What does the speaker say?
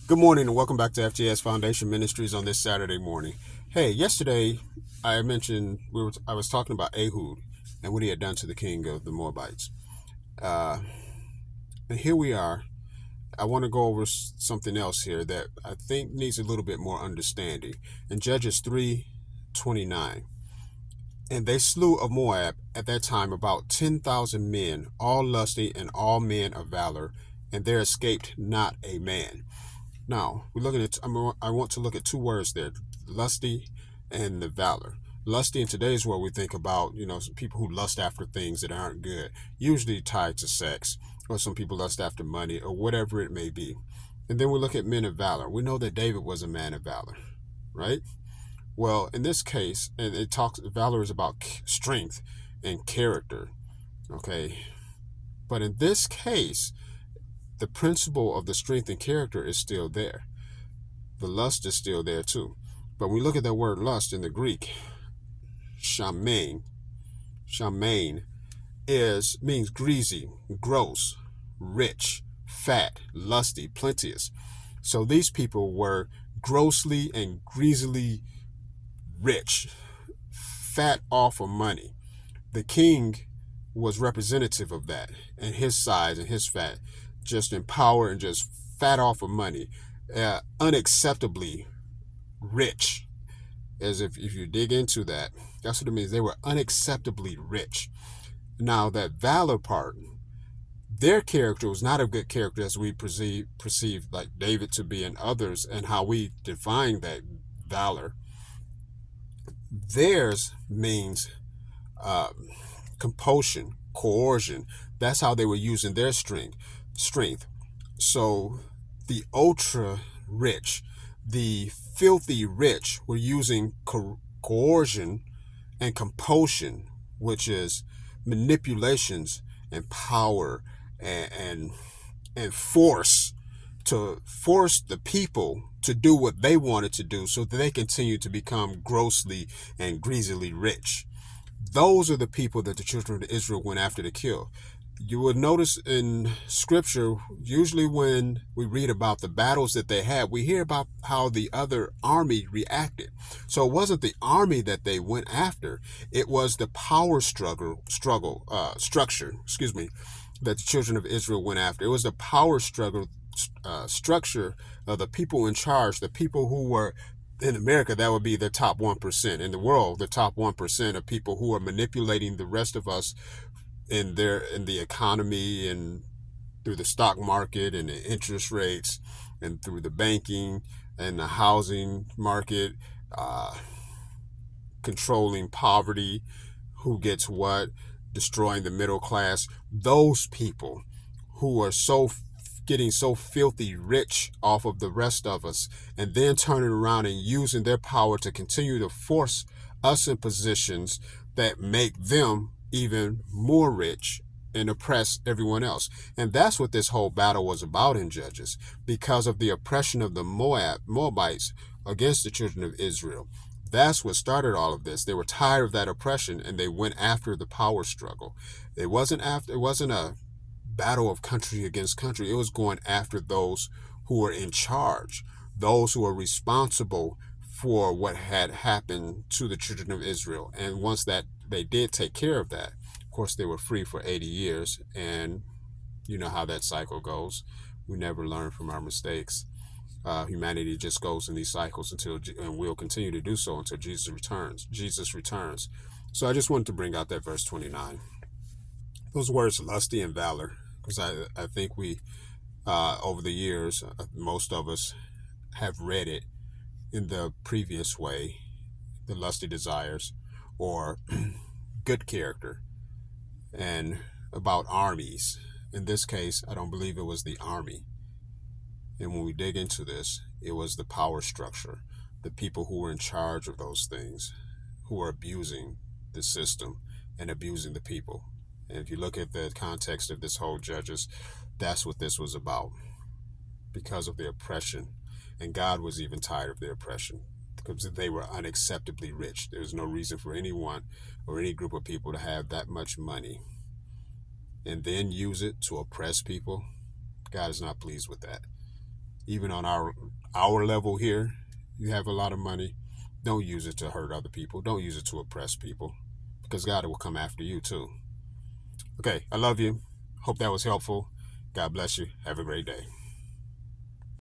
Good morning and welcome back to FGS Foundation Ministries on this Saturday morning. Hey, yesterday I mentioned I was talking about Ehud and what he had done to the king of the Moabites. Uh, and here we are. I want to go over something else here that I think needs a little bit more understanding. In Judges 3:29, and they slew of Moab at that time about 10,000 men, all lusty and all men of valor, and there escaped not a man. Now, we're looking at, I want to look at two words there, lusty and the valor. Lusty in today's world, we think about, people who lust after things that aren't good, usually tied to sex, or some people lust after money, or whatever it may be. And then we look at men of valor. We know that David was a man of valor, right? Well, in this case, and it talks, valor is about strength and character, okay? But in this case, the principle of the strength and character is still there. The lust is still there too. But when we look at that word lust in the Greek, shamain, shamain means greasy, gross, rich, fat, lusty, plenteous. So these people were grossly and greasily rich, fat off of money. The king was representative of that, and his size and his fat, just in power and just fat off of money, unacceptably rich. As if you dig into that, that's what it means. They were unacceptably rich. Now that valor part, their character was not a good character as we perceive like David to be and others, and how we define that valor. Theirs means compulsion, coercion. That's how they were using their strength. So the ultra rich, the filthy rich, were using coercion and compulsion, which is manipulations and power and force, to force the people to do what they wanted to do so that they continue to become grossly and greasily rich. Those are the people that the children of Israel went after to kill. You will notice in scripture, usually when we read about the battles that they had, we hear about how the other army reacted. So it wasn't the army that they went after. It was the power structure, that the children of Israel went after. It was the power structure of the people in charge, the people who were in America, that would be the top 1%. In the world, the top 1% of people who are manipulating the rest of us in the economy and through the stock market and the interest rates and through the banking and the housing market, uh, controlling poverty, who gets what, destroying the middle class. Those people who are getting so filthy rich off of the rest of us, and then turning around and using their power to continue to force us in positions that make them even more rich and oppress everyone else. And that's what this whole battle was about in Judges, because of the oppression of the Moabites against the children of Israel. That's what started all of this. They were tired of that oppression and they went after the power struggle. It wasn't a battle of country against country. It was going after those who were in charge, those who were responsible for what had happened to the children of Israel. And once that they did take care of that, of course, they were free for 80 years. And you know how that cycle goes. We never learn from our mistakes. Humanity just goes in these cycles and we'll continue to do so until Jesus returns. So I just wanted to bring out that verse 29. Those words, lusty and valor, because I think we, over the years, most of us have read it in the previous way, the lusty desires, or good character, and about armies. In this case, I don't believe it was the army. And when we dig into this, it was the power structure, the people who were in charge of those things, who were abusing the system and abusing the people. And if you look at the context of this whole Judges, that's what this was about, because of the oppression. And God was even tired of their oppression because they were unacceptably rich. There was no reason for anyone or any group of people to have that much money and then use it to oppress people. God is not pleased with that. even on our level here. You have a lot of money. Don't use it to hurt other people. Don't use it to oppress people, because God will come after you too. Okay, I love you. Hope that was helpful. God bless you. Have a great day.